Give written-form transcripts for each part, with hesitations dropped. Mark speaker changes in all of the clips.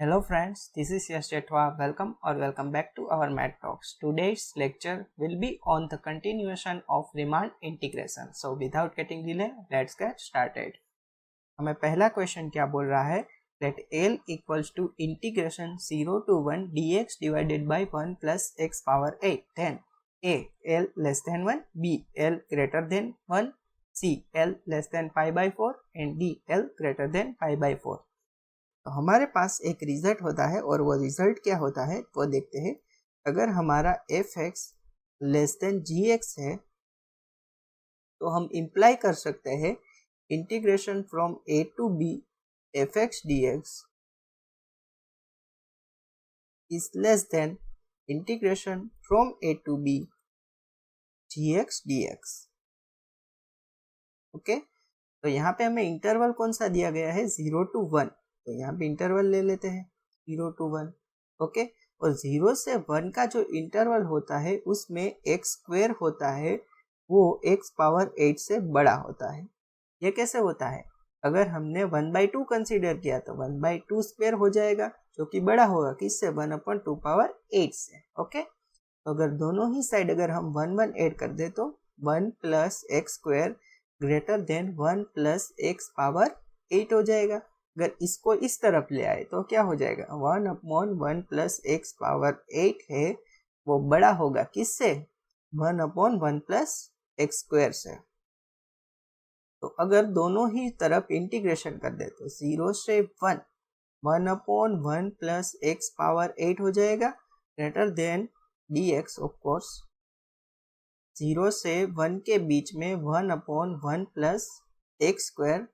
Speaker 1: Hello friends, this is Yash Jetwa. Welcome back to our Math Talks. Today's lecture will be on the continuation of Riemann integration. So without getting delay, let's get started. हमें पहला question क्या बोल रहा है? Let L equals to integration 0 to 1 dx divided by 1 plus x power 8. Then A. L less than 1, B. L greater than 1, C. L less than pi by 4 and D. L greater than pi by 4. तो हमारे पास एक result होता है और वो result क्या होता है वो देखते हैं। अगर हमारा f x less than g x है तो हम इम्प्लाई कर सकते हैं integration from a to b f x d x is less than integration from a to b g x d x. Okay, तो यहाँ पे हमें इंटरवल कौन सा दिया गया है? 0 to 1। तो यहाँ पे इंटरवल ले लेते हैं 0 to 1। ओके, और 0 से 1 का जो इंटरवल होता है उसमें x स्क्वायर होता है, वो x पावर 8 से बड़ा होता है। ये कैसे होता है? अगर हमने 1/2 कंसीडर किया तो 1/2 स्क्वायर हो जाएगा, जो कि बड़ा होगा किससे? 1/2 पावर 8 से। ओके, तो अगर दोनों ही साइड अगर हम 1 1 ऐड कर दे तो 1 plus x square greater than 1 plus x power 8 हो जाएगा। अगर इसको इस तरफ ले आए तो क्या हो जाएगा? 1/1 प्लस एक्स पावर 8 है, वो बड़ा होगा किससे? 1/1 प्लस एक्स स्क्वायर से। तो अगर दोनों ही तरफ इंटीग्रेशन कर दे तो 0 से 1 1/1 प्लस एक्स पावर 8 हो जाएगा greater than dx। Of course 0 से 1 के बीच में 1/1 प्लस एक्स स्क्वायर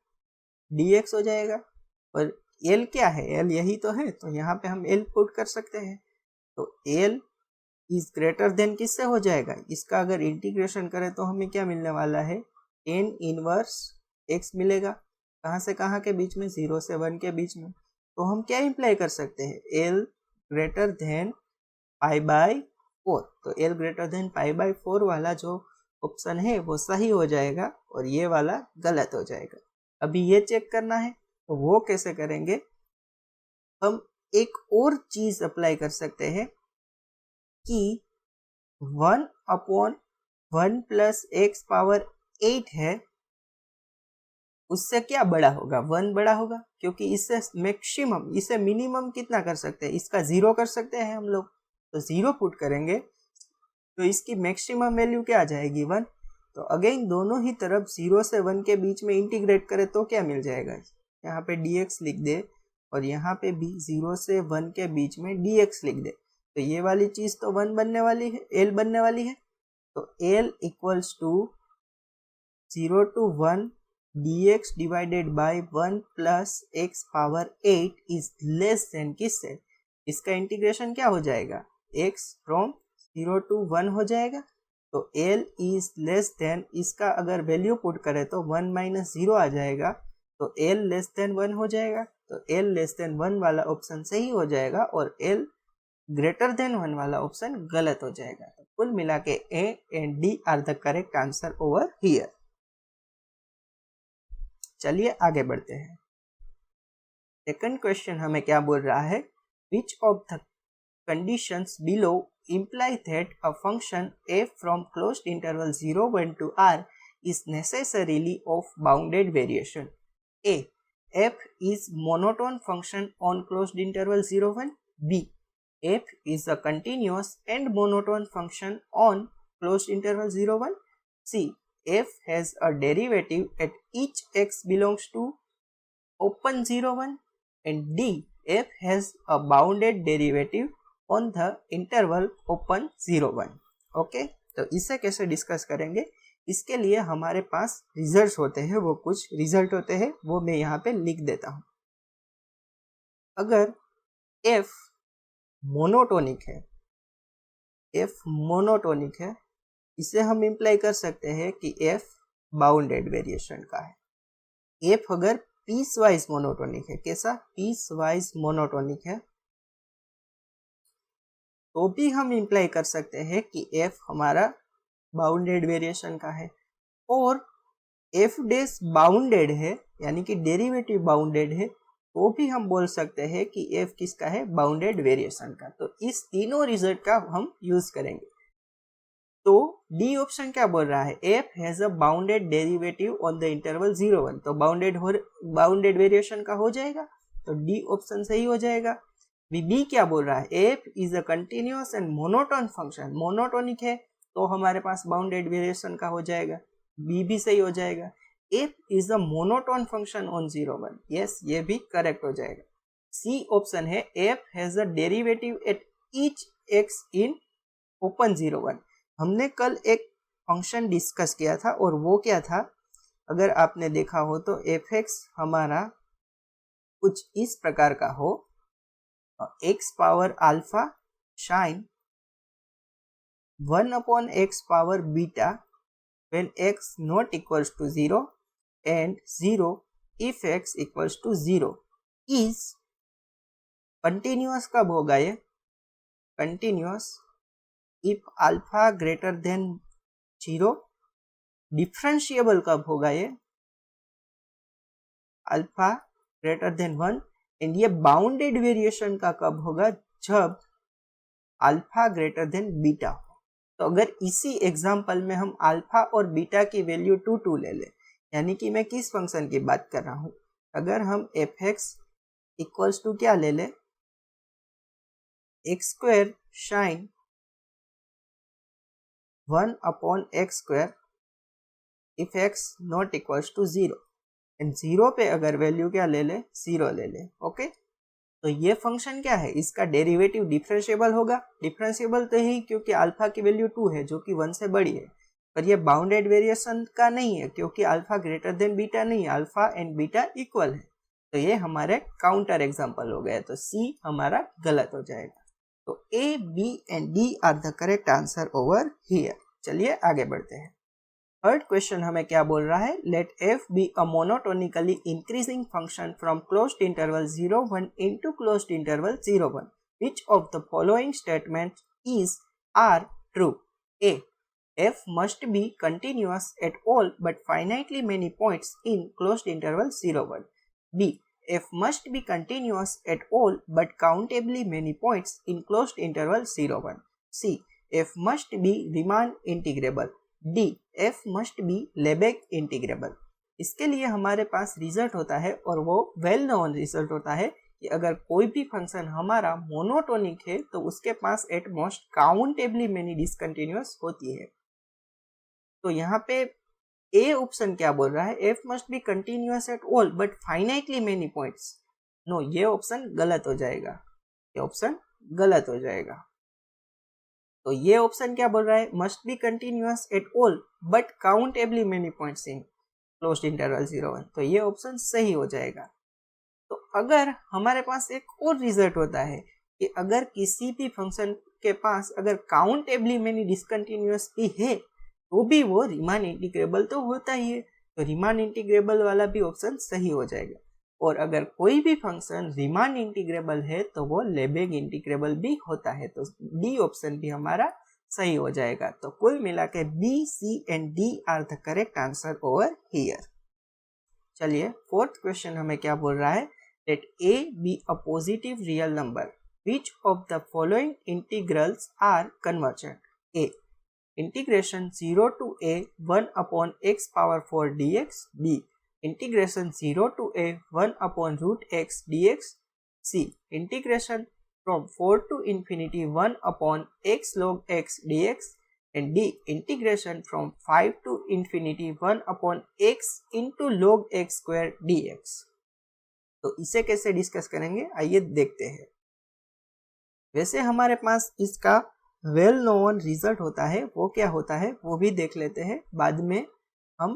Speaker 1: dx हो जाएगा। और L क्या है? L यही तो है, तो यहाँ पे हम L पुट कर सकते हैं। तो L इज ग्रेटर देन किससे हो जाएगा? इसका अगर इंटीग्रेशन करें तो हमें क्या मिलने वाला है? n इनवर्स x मिलेगा। कहाँ से कहाँ के बीच में? 0 से 1 के बीच में। तो हम क्या इम्प्लाई कर सकते हैं? L greater than pi by 4। तो L greater than pi by 4 वाला जो ऑप्शन है वो सही हो जाएगा और ये वाला गलत हो जाएगा। अभी ये चेक करना है, तो वो कैसे करेंगे? हम एक और चीज अप्लाई कर सकते हैं कि 1/1 प्लस एक्स पावर 8 है, उससे क्या बड़ा होगा? 1 बड़ा होगा, क्योंकि इससे मैक्सिमम, इसे मिनिमम कितना कर सकते हैं? इसका 0 कर सकते हैं हम लोग। तो 0 पुट करेंगे तो इसकी मैक्सिमम वैल्यू क्या आ जाएगी? 1। तो अगेन दोनों ही तरफ 0 से 1 के बीच में इंटीग्रेट करें तो क्या मिल जाएगा? यहाँ पे dx लिख दे और यहाँ पे भी 0 से 1 के बीच में dx लिख दे, तो ये वाली चीज तो 1 बनने वाली है, L बनने वाली है। तो L equals to 0 to 1 dx divided by 1 plus x power 8 is less than किससे? इसका इंटीग्रेशन क्या हो जाएगा? x फ्रॉम 0 to 1 हो जाएगा। तो L इज लेस देन, इसका अगर वैल्यू पुट करें तो 1 माइनस 0 आ जाएगा, तो L लेस देन 1 हो जाएगा। तो L लेस देन 1 वाला ऑप्शन सही हो जाएगा और L ग्रेटर देन 1 वाला ऑप्शन गलत हो जाएगा। तो कुल मिला के A and D are the correct answer over here. चलिए आगे बढ़ते हैं। सेकंड क्वेश्चन हमें क्या बोल रहा है? विच of the conditions below imply that a function f from closed interval 0 1 to r is necessarily of bounded variation. A. F is monotone function on closed interval 0 1. B. F is a continuous and monotone function on closed interval 0 1. C. F has a derivative at each x belongs to open 0 1. And D. F has a bounded derivative on the interval open 0 1। Okay, तो इसे कैसे discuss करेंगे? इसके लिए हमारे पास results होते हैं, वो कुछ रिजल्ट होते हैं, वो मैं यहाँ पे लिख देता हूँ। अगर f मोनोटोनिक है, f मोनोटोनिक है, इसे हम इम्प्लाई कर सकते हैं कि f बाउंडेड वेरिएशन का है। f अगर पीस वाइज मोनोटोनिक है, कैसा? पीस वाइज मोनोटोनिक है, तो भी हम इम्प्लाई कर सकते हैं कि f हमारा बाउंडेड वेरिएशन का है। और f डैश बाउंडेड है, यानी कि डेरिवेटिव बाउंडेड है, तो भी हम बोल सकते हैं कि f किसका है, बाउंडेड वेरिएशन का। तो इस तीनों रिजल्ट का हम यूज करेंगे। तो डी ऑप्शन क्या बोल रहा है, f has a bounded derivative on the interval 0-1। तो बाउंडेड वेरिएशन का हो जाएगा, तो डी ऑप्शन सही हो जाएगा। बी क्या बोल रहा है, f is a continuous and monotone function. Monotonic है तो हमारे पास बाउंडेड वेरिएशन का हो जाएगा, बी भी सही हो जाएगा। f is a monotone function on 0-1, yes ये भी करेक्ट हो जाएगा। सी ऑप्शन है f has a derivative at each x in open 0-1। हमने कल एक फंक्शन डिस्कस किया था और वो क्या था, अगर आपने देखा हो तो f(x) हमारा कुछ इस प्रकार का हो, x power alpha shine 1/x power beta when x not equals to 0 and 0 if x equals to 0 is continuous। कब होगा ये continuous, if alpha greater than 0। Differentiable कब होगा ये, अल्फा ग्रेटर देन 1। एंड ये बाउंडेड वेरिएशन का कब होगा, जब अल्फा ग्रेटर देन बीटा हो। तो अगर इसी एग्जांपल में हम अल्फा और बीटा की वैल्यू 2 ले ले, यानी कि मैं किस फंक्शन की बात कर रहा हूं, अगर हम f(x) इक्वल्स टू क्या ले ले, x² shine 1/x² if x not equals to 0 and 0 पे अगर वैल्यू क्या ले ले, 0 ले ले। ओके, तो ये फंक्शन क्या है, इसका डेरिवेटिव डिफरेंशिएबल होगा। डिफरेंशिएबल तो ही क्योंकि अल्फा की वैल्यू 2 है जो कि 1 से बड़ी है, पर ये बाउंडेड वेरिएशन का नहीं है क्योंकि अल्फा ग्रेटर देन बीटा नहीं है, अल्फा एंड बीटा इक्वल है। तो ये हमारे काउंटर एग्जांपल हो गए, तो सी हमारा गलत हो जाएगा। तो A, B and D are the correct answer over here. चलिए आगे बढ़ते हैं। थर्ड क्वेश्चन हमें क्या बोल रहा है, let f be a monotonically increasing function from closed interval 0-1 into closed interval 0-1। Which of the following statement is are true. A, f must be continuous at all but finitely many points in closed interval 0-1. b, f must be continuous at all but countably many points in closed interval 0-1. c, f must be Riemann integrable. D, f must be Lebesgue integrable. इसके लिए हमारे पास result होता है और वो well known result होता है कि अगर कोई भी फंक्शन हमारा मोनोटोनिक है तो उसके पास at most countably many discontinuous होती है। तो यहाँ पे ए ऑप्शन क्या बोल रहा है, f must be continuous at all but finitely many points. No, ये ऑप्शन गलत हो जाएगा, ये ऑप्शन गलत हो जाएगा। तो ये ऑप्शन क्या बोल रहा है, must be continuous at all but countably many points in closed interval 0-1। तो ये ऑप्शन सही हो जाएगा। तो अगर हमारे पास एक और रिजल्ट होता है कि अगर किसी भी फंक्शन के पास अगर काउंटेबली मेनी डिसकंटिन्यूअस भी है तो भी वो रीमान इंटीग्रेबल तो होता ही है, तो रीमान इंटीग्रेबल वाला भी ऑप्शन सही हो जाएगा। और अगर कोई भी फंक्शन रीमान इंटीग्रेबल है तो वो लेबेग इंटीग्रेबल भी होता है, तो डी ऑप्शन भी हमारा सही हो जाएगा। तो कुल मिला के B, C and D are the correct answer over here. चलिए फोर्थ क्वेश्चन हमें क्या बोल रहा है, let a be a positive real number, which of the following integrals are convergent. A, integration 0 to a 1/x power 4 dx। b, integration 0 to a 1/√x dx। c, integration from 4 to infinity 1/x log x dx। and d, integration from 5 to infinity 1/x into log x square dx। तो इसे कैसे discuss करेंगे, आइए देखते हैं। वैसे हमारे पास इसका वेल नोन रिजल्ट होता है, वो क्या होता है वो भी देख लेते हैं, बाद में हम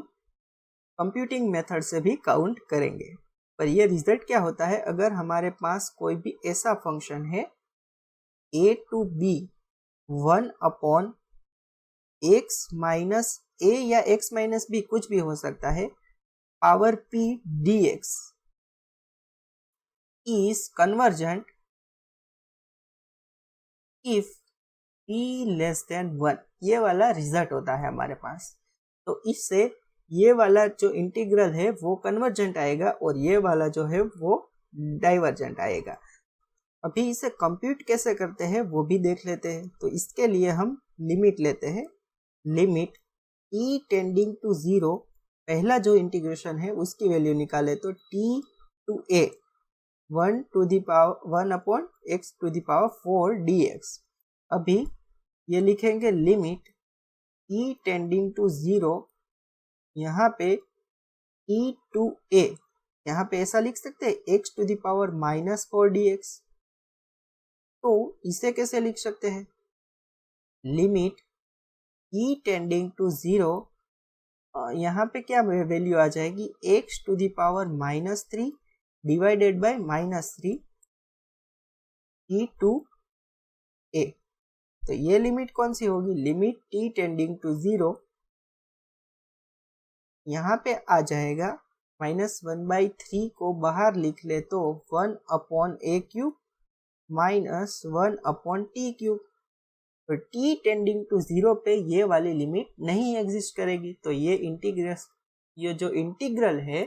Speaker 1: कंप्यूटिंग मेथड से भी काउंट करेंगे। पर ये रिजल्ट क्या होता है, अगर हमारे पास कोई भी ऐसा फंक्शन है a to b 1/x minus a या x माइनस b कुछ भी हो सकता है power p dx is convergent if p less than 1। ये वाला रिजल्ट होता है हमारे पास। तो इससे ये वाला जो इंटीग्रल है वो कन्वर्जेंट आएगा और ये वाला जो है वो डाइवर्जेंट आएगा। अभी इसे कंप्यूट कैसे करते हैं वो भी देख लेते हैं। तो इसके लिए हम लिमिट लेते हैं, लिमिट t टेंडिंग टू 0, पहला जो इंटीग्रेशन है उसकी वैल्यू निकाले तो t to a 1 upon x to the power 4 dx। अभी ये लिखेंगे लिमिट t टेंडिंग टू 0, यहाँ पे t टू a, यहाँ पे ऐसा लिख सकते हैं x to the power -4 dx। तो इसे कैसे लिख सकते हैं, लिमिट t टेंडिंग टू 0, यहाँ पे क्या वैल्यू आ जाएगी, x to the power -3 divided by -3 t to a। तो ये लिमिट कौन सी होगी, लिमिट t टेंडिंग टू 0, यहाँ पे आ जाएगा -1/3 को बाहर लिख ले तो 1 upon a cube -1 upon t cube. तो t टेंडिंग टू 0 पे ये वाली लिमिट नहीं एग्जिस्ट करेगी। तो ये जो इंटीग्रल है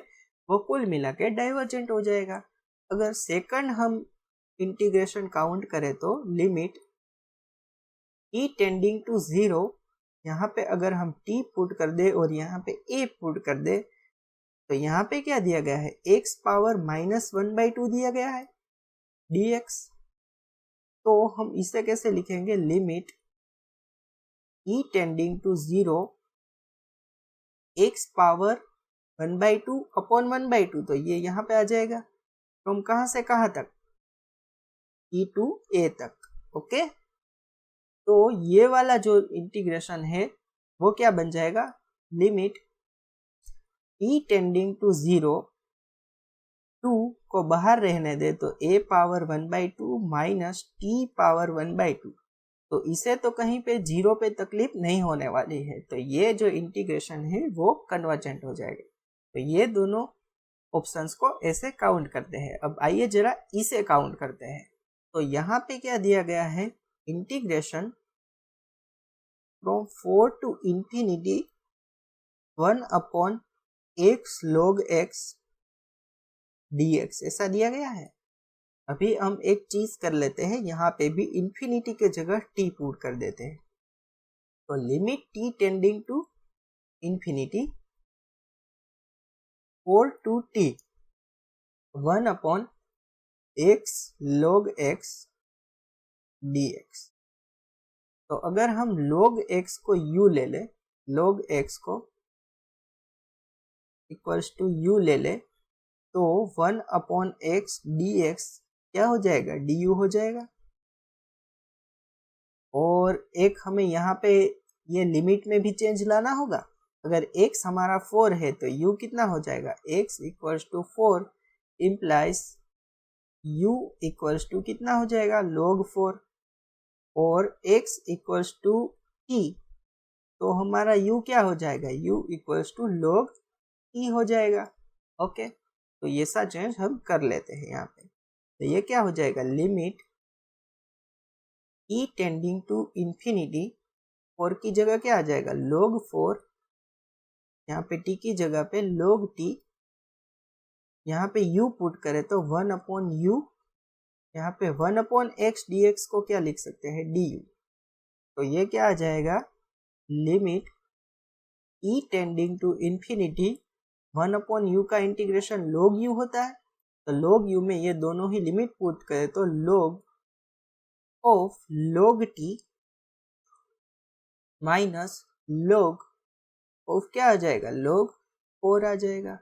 Speaker 1: वो कुल मिला के डाइवर्जेंट हो जाएगा। अगर सेकंड हम इंटीग्रेशन काउंट करें तो लिमिट t टेंडिंग टू 0, यहाँ पे अगर हम t पुट कर दे और यहाँ पे a पुट कर दे तो यहाँ पे क्या दिया गया है, x पावर -1/2 दिया गया है dx। तो हम इसे कैसे लिखेंगे, limit t tending to 0 x power 1/2 upon 1/2, तो ये यहाँ पे आ जाएगा फ्रॉम कहाँ से कहाँ तक, t टू a तक। ओके, तो ये वाला जो इंटीग्रेशन है वो क्या बन जाएगा, लिमिट t टेंडिंग टू 0, 2 को बाहर रहने दे तो a power 1/2 minus t power 1/2। तो इसे तो कहीं पे 0 पे तकलीफ नहीं होने वाली है। तो ये जो इंटीग्रेशन है वो कन्वर्जेंट हो जाएगा। तो ये दोनों ऑप्शंस को ऐसे काउंट करते हैं। अब आइए जरा इसे काउंट करते हैं। तो यहाँ पे क्या दिया गया है, integration from 4 to infinity 1 upon x log x dx ऐसा दिया गया है। अभी हम एक चीज कर लेते हैं, यहाँ पे भी इंफिनिटी के जगह t पुट कर देते हैं। तो limit t tending to infinity 4 to t 1 upon x log x dx। तो अगर हम log x को u ले ले, log x को इक्वल्स टू u ले ले तो 1 अपॉन x dx क्या हो जाएगा, du हो जाएगा। और एक हमें यहाँ पे ये लिमिट में भी चेंज लाना होगा। अगर x हमारा 4 है तो u कितना हो जाएगा, x equals to 4 implies u equals to कितना हो जाएगा, log 4। और x इक्वल्स टू t, तो हमारा u क्या हो जाएगा, u equals to log t हो जाएगा। ओके, तो ये सा चेंज हम कर लेते हैं यहाँ पे। तो ये क्या हो जाएगा, limit t tending to infinity 4 की जगह क्या आ जाएगा, log 4, यहाँ पे t की जगह पे log t, यहाँ पे u पुट करें तो 1 अपॉन u, यहाँ पे 1 अपॉन x dx को क्या लिख सकते हैं, du। तो ये क्या आ जाएगा, limit t tending to infinity 1 upon u का इंटीग्रेशन log u होता है। तो log u में ये दोनों ही लिमिट पुट करें तो log of log t minus log of क्या आ जाएगा, log 4 आ जाएगा।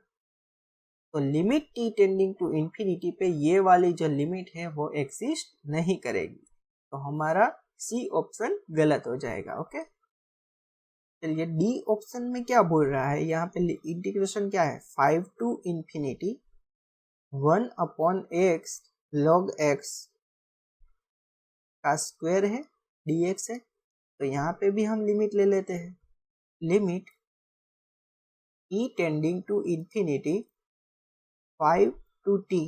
Speaker 1: तो limit t tending to infinity पे ये वाली जो लिमिट है वो एग्जिस्ट नहीं करेगी। तो हमारा सी ऑप्शन गलत हो जाएगा। ओके, चलिए डी ऑप्शन में क्या बोल रहा है, यहाँ पे इंटीग्रेशन क्या है, 5 to infinity 1 upon x log x का स्क्वायर है dx है। तो यहाँ पे भी हम लिमिट ले लेते हैं, limit t tending to infinity 5 to t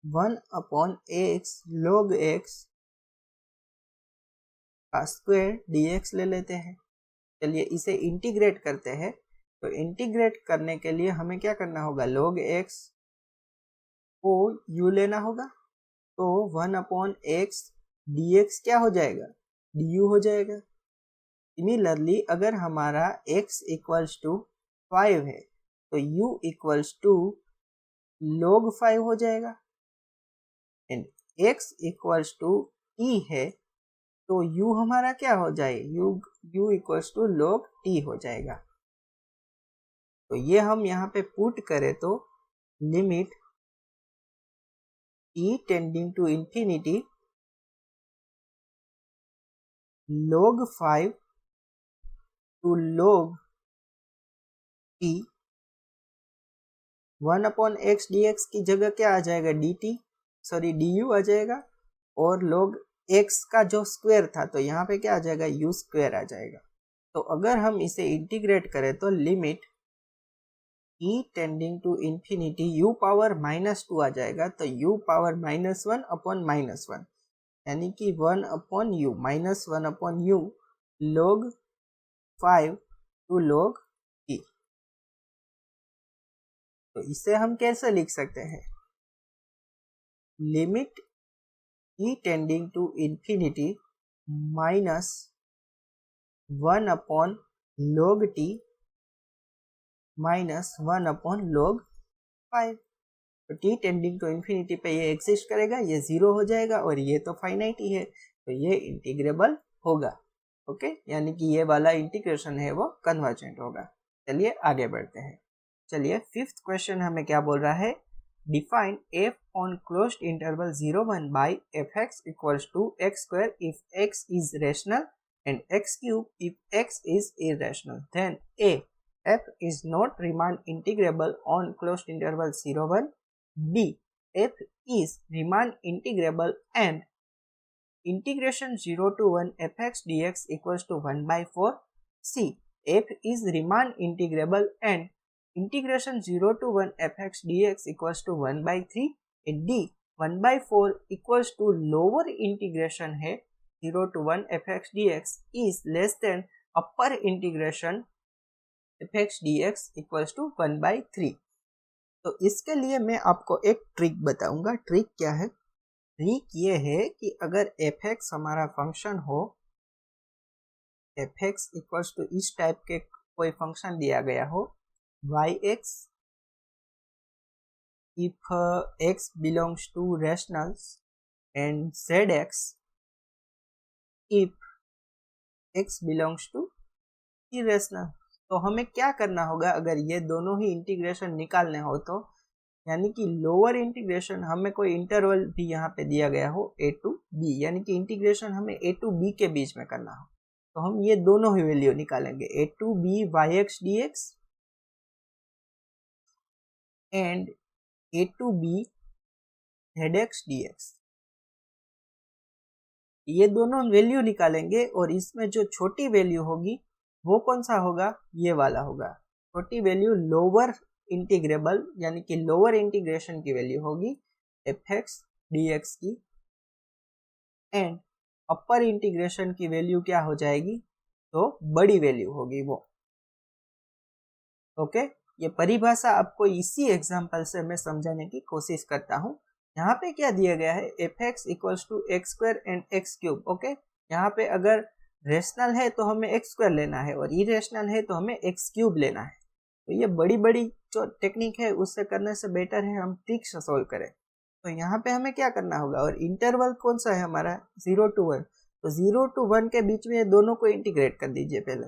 Speaker 1: 1 upon x log x का स्क्वायर dx ले लेते हैं। चलिए इसे इंटीग्रेट करते हैं। तो इंटीग्रेट करने के लिए हमें क्या करना होगा, log x को u लेना होगा, तो 1/x dx क्या हो जाएगा, du हो जाएगा। सिमिलरली अगर हमारा x इक्वल्स टू 5 है तो u इक्वल्स टू log 5 हो जाएगा, and x equals to t है तो u हमारा क्या हो जाएगा, u equals to log t हो जाएगा। तो ये हम यहाँ पे पुट करें तो limit t tending to infinity log 5 to log t 1/x dx की जगह क्या आ जाएगा, du आ जाएगा, और log x का जो स्क्वायर था तो यहाँ पे क्या आ जाएगा, u स्क्वायर आ जाएगा। तो अगर हम इसे इंटीग्रेट करें तो limit e tending to infinity u power -2 आ जाएगा, तो u पावर -1/-1 यानी कि 1/u -1/u log 5 to log t। तो इसे हम कैसे लिख सकते हैं, limit e tending to infinity -1/log t -1/log 5। तो t टेंडिंग टू इंफिनिटी पे ये एग्जिस्ट करेगा, ये 0 हो जाएगा, और ये तो फाइनाइट ही है तो ये इंटीग्रेबल होगा। ओके, यानी कि ये वाला इंटीग्रेशन है वो कन्वर्जेंट होगा। चलिए आगे बढ़ते हैं। चलिए फिफ्थ क्वेश्चन हमें क्या बोल रहा है, define f on closed interval 0-1 by fx equals to x square if x is rational and x cube if x is irrational, then a f is not Riemann integrable on closed interval 0-1, b f is Riemann integrable and integration 0 to 1 fx dx equals to 1/4, c f is Riemann integrable and integration 0 to 1 fx dx equals to 1/3, and d 1/4 equals to lower integration है 0 to 1 fx dx is less than upper integration fx dx equals to 1/3। तो इसके लिए मैं आपको एक trick बताऊंगा। Trick क्या है, ट्रिक ये है कि अगर fx हमारा फंक्शन हो, fx इक्वल्स टू इस टाइप के कोई फंक्शन दिया गया हो, yx if x belongs to rationals and zx if x belongs to irrational। तो हमें क्या करना होगा, अगर ये दोनों ही इंटीग्रेशन निकालने हो तो, यानी कि लोअर इंटीग्रेशन हमें कोई इंटरवल भी यहाँ पे दिया गया हो a to b, यानी कि इंटीग्रेशन हमें a to b के बीच में करना हो, तो हम ये दोनों ही वैल्यू निकालेंगे, a to b yx dx and a to b zx dx। ये दोनों वैल्यू निकालेंगे, और इसमें जो छोटी वैल्यू होगी वो कौन सा होगा, ये वाला होगा। छोटी वैल्यू लोअर इंटीग्रेबल यानी कि लोअर इंटीग्रेशन की वैल्यू होगी fx dx की, एंड अपर इंटीग्रेशन की वैल्यू क्या हो जाएगी, तो बड़ी वैल्यू होगी वो। ओके, ये परिभाषा आपको इसी एग्जांपल से मैं समझाने की कोशिश करता हूँ। यहाँ पे क्या दिया गया है, fx equals to x square and x cube. Okay, यहाँ पे अगर रेशनल है तो हमें एक्स स्क्वायर लेना है, और इरेशनल है तो हमें एक्स क्यूब लेना है। तो ये बड़ी बड़ी जो टेक्निक है उससे करने से बेटर है हम ट्रिक से सोल्व करें। तो यहाँ पे हमें क्या करना होगा, और इंटरवल कौन सा है हमारा 0 to 1, तो 0 to 1 के बीच में दोनों को इंटीग्रेट कर दीजिए। पहले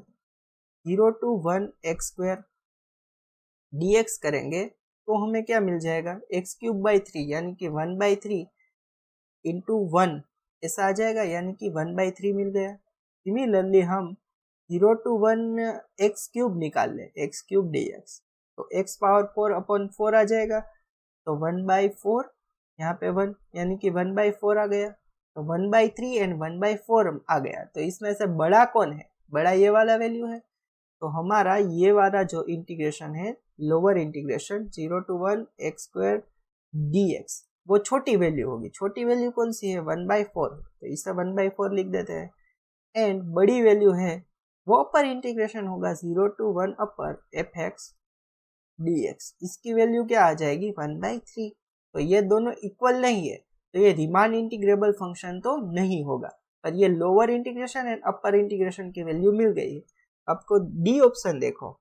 Speaker 1: 0 to 1 एक्स स्क्वायर dx करेंगे तो हमें क्या मिल जाएगा, एक्स क्यूब बाई 3 यानी कि 1/3 इंटू 1 ऐसा आ जाएगा, यानी कि 1/3 मिल गया। सिमिलरली हम 0 to 1 एक्स क्यूब निकाल ले, एक्स क्यूब dx, तो x पावर 4/4 आ जाएगा, तो 1/4 यहाँ पे 1 यानी कि 1/4 आ गया, तो 1/3 एंड 1/4 आ गया। तो इसमें से बड़ा कौन है, बड़ा ये वाला वैल्यू है। तो हमारा ये वाला जो इंटीग्रेशन है lower integration 0 to 1 x square dx वो छोटी वैल्यू होगी। छोटी वैल्यू कौन सी है, 1/4, तो इसे 1/4 लिख देते हैं। एंड बड़ी वैल्यू है वो अपर इंटीग्रेशन होगा 0 to 1 अपर fx dx, इसकी वैल्यू क्या आ जाएगी 1/3। तो ये दोनों इक्वल नहीं है, तो ये रीमान इंटीग्रेबल फंक्शन तो नहीं होगा। पर ये lower integration and upper integration की वैल्यू मिल गई है। आपको डी ऑप्शन देखो,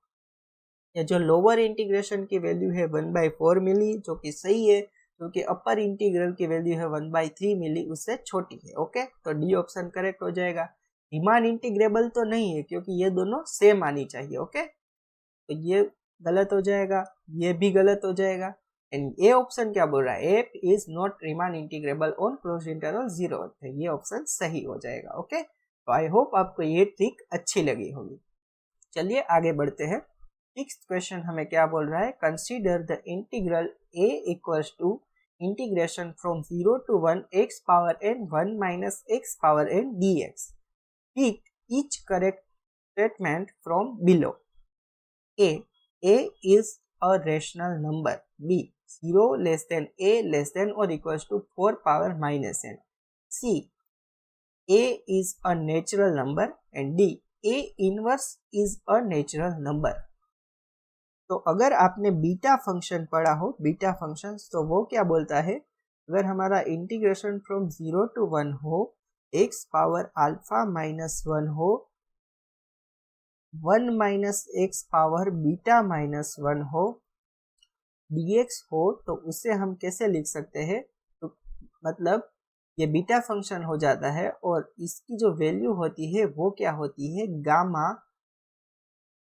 Speaker 1: ये जो लोअर इंटीग्रेशन की वैल्यू है 1/4 मिली, जो कि सही है, क्योंकि अपर इंटीग्रल की वैल्यू है 1/3 मिली, उससे छोटी है। ओके, तो डी ऑप्शन करेक्ट हो जाएगा। रीमान इंटीग्रेबल तो नहीं है क्योंकि ये दोनों सेम आनी चाहिए। ओके, तो ये गलत हो जाएगा, ये भी गलत हो जाएगा। एंड ए ऑप्शन क्या बोल रहा है, F is not Riemann integrable on closed interval 0, ये ऑप्शन सही हो जाएगा। ओके, तो आई होप आपको ये ट्रिक अच्छी लगी होगी। चलिए आगे बढ़ते हैं। सिक्स्थ क्वेश्चन हमें क्या बोल रहा है, consider the integral a equals to integration from 0 to 1 x power n 1 minus x power n dx. Pick each correct statement from below. A is a rational number. B, 0 less than a less than or equals to 4 power minus n. C, a is a natural number. And D, a inverse is a natural number. तो अगर आपने beta function पढ़ा हो, beta function, तो वो क्या बोलता है, अगर हमारा इंटीग्रेशन फ्रॉम 0 to 1 हो, x पावर अल्फा माइनस 1 हो, 1 minus x power beta minus 1 हो, dx हो, तो उसे हम कैसे लिख सकते हैं, तो मतलब ये बीटा फंक्शन हो जाता है और इसकी जो वैल्यू होती है वो क्या होती है, gamma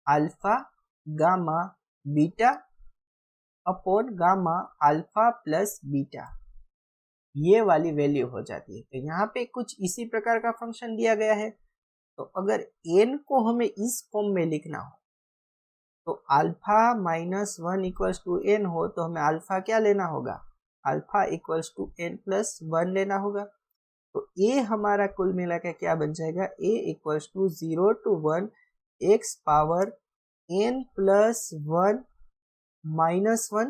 Speaker 1: alpha gamma beta upon gamma alpha plus beta, ये वाली वैल्यू हो जाती है। तो यहाँ पे कुछ इसी प्रकार का फंक्शन दिया गया है। तो अगर n को हमें इस फॉर्म में लिखना हो, तो alpha minus 1 equals to n हो, तो हमें अल्फा क्या लेना होगा, alpha equals to n plus 1 लेना होगा। तो a हमारा कुल मिला के क्या बन जाएगा, a equals to 0 to 1 x power n plus 1 minus 1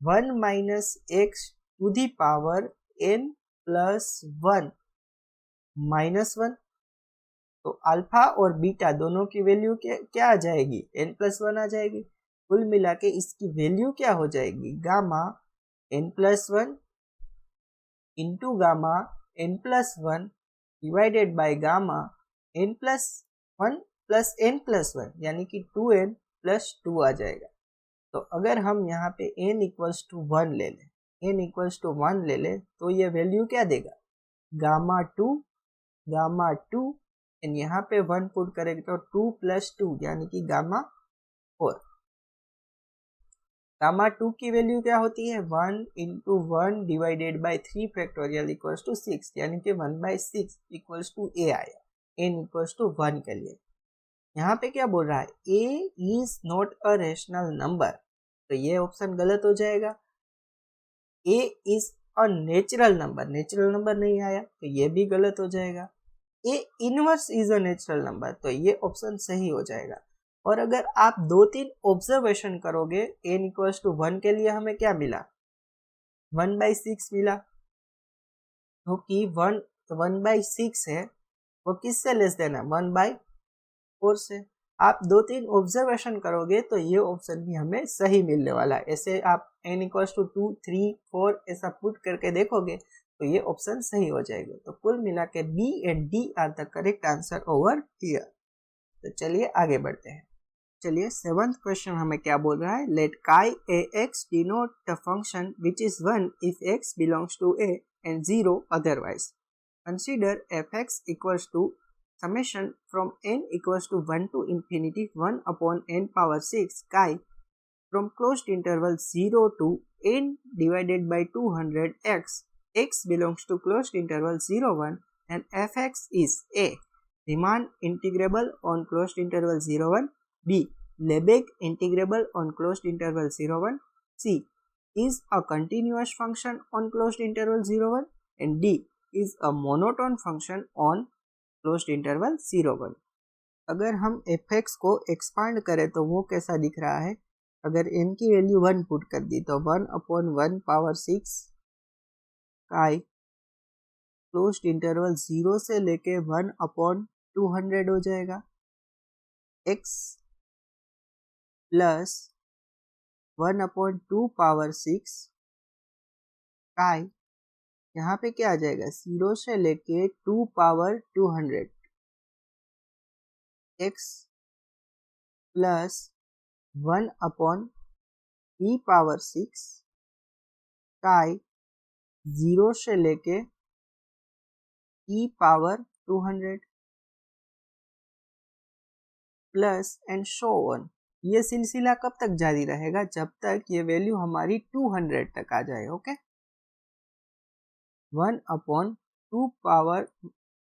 Speaker 1: 1 minus x to the power n plus 1 minus 1। तो अल्फा और बीटा दोनों की वैल्यू क्या आ जाएगी, n प्लस 1 आ जाएगी। कुल मिला के इसकी वैल्यू क्या हो जाएगी, gamma n plus 1 into gamma n plus 1 divided by gamma n plus 1 plus n plus 1, यानी कि 2n प्लस 2 आ जाएगा। तो अगर हम यहाँ पे n इक्वल्स टू 1 ले लें, n इक्वल्स टू 1 ले लें, तो ये वैल्यू क्या देगा, गामा 2 एंड यहाँ पे 1 पुट करेंगे तो 2 प्लस 2 यानी कि गामा 4। गामा 2 की वैल्यू क्या होती है, 1 into 1 divided by 3 factorial equals to 6, यानी कि 1/6 इक्वल्स टू a आया, n इक्वल्स टू 1 के लिए। यहाँ पे क्या बोल रहा है, a is not a rational number, तो ये ऑप्शन गलत हो जाएगा। a is a natural number नहीं आया, तो ये भी गलत हो जाएगा। a inverse is a natural number, तो ये ऑप्शन सही हो जाएगा। और अगर आप 2-3 ऑब्जर्वेशन करोगे, n इक्वल्स टू 1 के लिए हमें क्या मिला, 1/6 मिला, क्योंकि 1/6 है, वो किससे लेस देन है, 1/4 से। आप 2-3 ऑब्जर्वेशन करोगे तो ये ऑप्शन भी हमें सही मिलने वाला है। ऐसे आप n इक्वल्स टू 2, 3, 4 ऐसा पुट करके देखोगे तो ये ऑप्शन सही हो जाएगा। तो कुल मिला के B and D are the correct answer over here. तो चलिए आगे बढ़ते हैं। चलिए 7th क्वेश्चन हमें क्या बोल रहा है, let chi A X denote the function which is 1 if x belongs to a and 0 otherwise. Consider F X equals to summation from n equals to 1 to infinity 1 upon n power 6 chi from closed interval 0 to n divided by 200 x belongs to closed interval 0 1 and fx is a Riemann integrable on closed interval 0 1, b Lebesgue integrable on closed interval 0 1, c is a continuous function on closed interval 0 1 and d is a monotone function on closed interval 0 1। अगर हम fx को expand करें तो वो कैसा दिख रहा है, अगर n की वैल्यू 1 पुट कर दी तो 1/1 पावर 6 काई क्लोज्ड इंटरवल 0 से लेके 1/200 हो जाएगा, x प्लस 1/2 पावर 6 काई, यहाँ पे क्या आ जाएगा 0 से लेके 2 power 200 x plus 1 upon e power 6 काई 0 से लेके e power 200 plus and show on. ये सिलसिला कब तक जारी रहेगा? जब तक ये वैल्यू हमारी 200 तक आ जाए। ओके, 1 अपॉन 2 पावर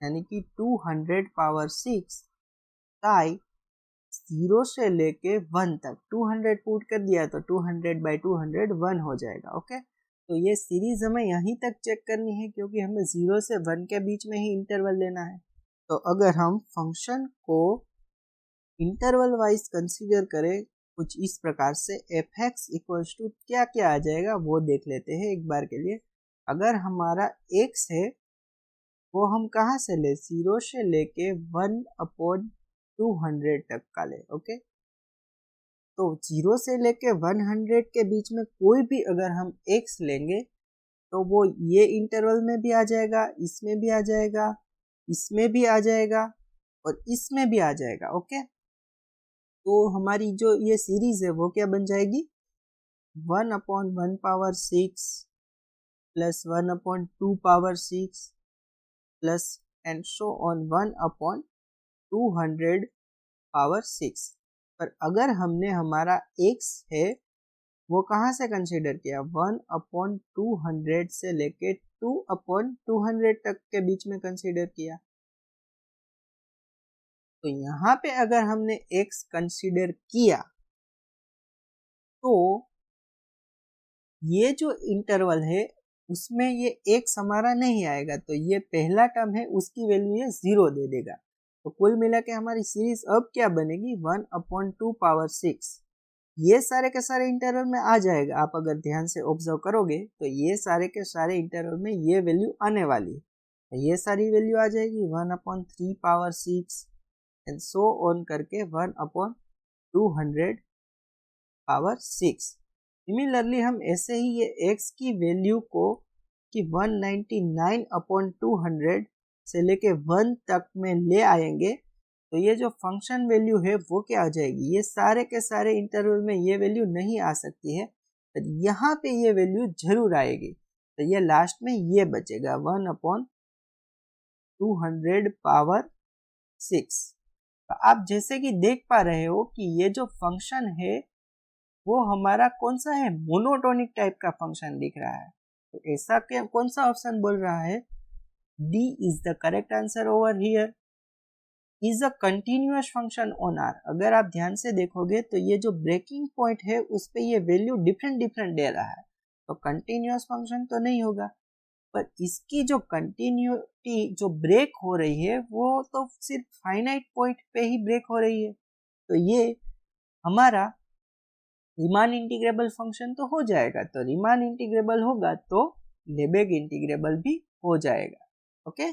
Speaker 1: यानी कि 200 पावर 6 काई 0 से लेके 1 तक 200 पुट कर दिया तो 200 बाई 200 1 हो जाएगा। ओके, तो ये सीरीज हमें यहीं तक चेक करनी है क्योंकि हमें 0 से 1 के बीच में ही इंटरवल लेना है। तो अगर हम फंक्शन को इंटरवल वाइज कंसीडर करें कुछ इस प्रकार से, एफ एक्स इक्वल्स टू क्या क्या आ जाएगा वो देख लेते हैं एक बार के लिए। अगर हमारा x है वो हम कहाँ से ले, 0 से लेके 1 अपॉन 200 तक का ले। ओके, तो 0 से लेके 100 के बीच में कोई भी अगर हम x लेंगे तो वो ये इंटरवल में भी आ जाएगा, इसमें भी आ जाएगा, इसमें भी आ जाएगा और इसमें भी आ जाएगा। ओके, तो हमारी जो ये सीरीज है वो क्या बन जाएगी, 1 upon 1 power 6 plus 1 upon 2 power 6 plus and so on 1 upon 200 power 6। पर अगर हमने हमारा x है वो कहाँ से कंसीडर किया, 1 अपॉन 200 से लेके 2 अपॉन 200 तक के बीच में कंसीडर किया। तो यहाँ पे अगर हमने x कंसीडर किया तो ये जो इंटरवल है उसमें ये x हमारा नहीं आएगा, तो ये पहला टर्म है उसकी वैल्यू ये 0 दे देगा। तो कुल मिला के हमारी सीरीज अब क्या बनेगी, 1 अपॉन 2 पावर 6। ये सारे के सारे इंटरवल में आ जाएगा। आप अगर ध्यान से ऑब्जर्व करोगे तो ये सारे के सारे इंटरवल में ये वैल्यू आने वाली है। तो ये सारी वैल्यू आ जाएगी 1 upon 3 power 6 and so on करके 1 अपॉन 200 पावर 6। सिमिलरली हम ऐसे ही ये x की वैल्यू को कि 199 अपॉन 200 से लेके 1 तक में ले आएंगे तो ये जो फंक्शन वैल्यू है वो क्या आ जाएगी, ये सारे के सारे इंटरवल में ये वैल्यू नहीं आ सकती है, तो यहाँ पे ये वैल्यू जरूर आएगी। तो ये लास्ट में ये बचेगा 1 अपॉन 200 पावर 6। तो आप जैसे कि देख पा रहे हो कि ये जो फंक्शन है वो हमारा कौन सा है, मोनोटोनिक टाइप का फंक्शन दिख रहा है। तो ऐसा क्या कौन सा ऑप्शन बोल रहा है, D is the correct answer over here, is a continuous function on R. अगर आप ध्यान से देखोगे तो ये जो ब्रेकिंग पॉइंट है उस पे ये वैल्यू डिफरेंट दे रहा है, तो कंटिन्यूअस फंक्शन तो नहीं होगा। पर इसकी जो कंटिन्यूटी जो ब्रेक हो रही है वो तो सिर्फ फाइनाइट पॉइंट पे ही ब्रेक हो रही है, तो ये हमारा रीमान इंटीग्रेबल फंक्शन तो हो जाएगा। तो रीमान इंटीग्रेबल होगा तो लेबेग इंटीग्रेबल भी हो जाएगा। ओके,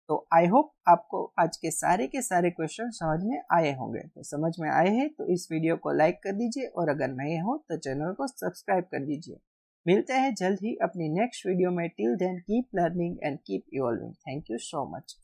Speaker 1: तो आई होप आपको आज के सारे क्वेश्चन समझ में आए होंगे। तो समझ में आए हैं तो इस वीडियो को लाइक कर दीजिए और अगर नए हो तो चैनल को सब्सक्राइब कर दीजिए। मिलते हैं जल्द ही अपनी नेक्स्ट वीडियो में। Till then keep learning and keep evolving. Thank you so much.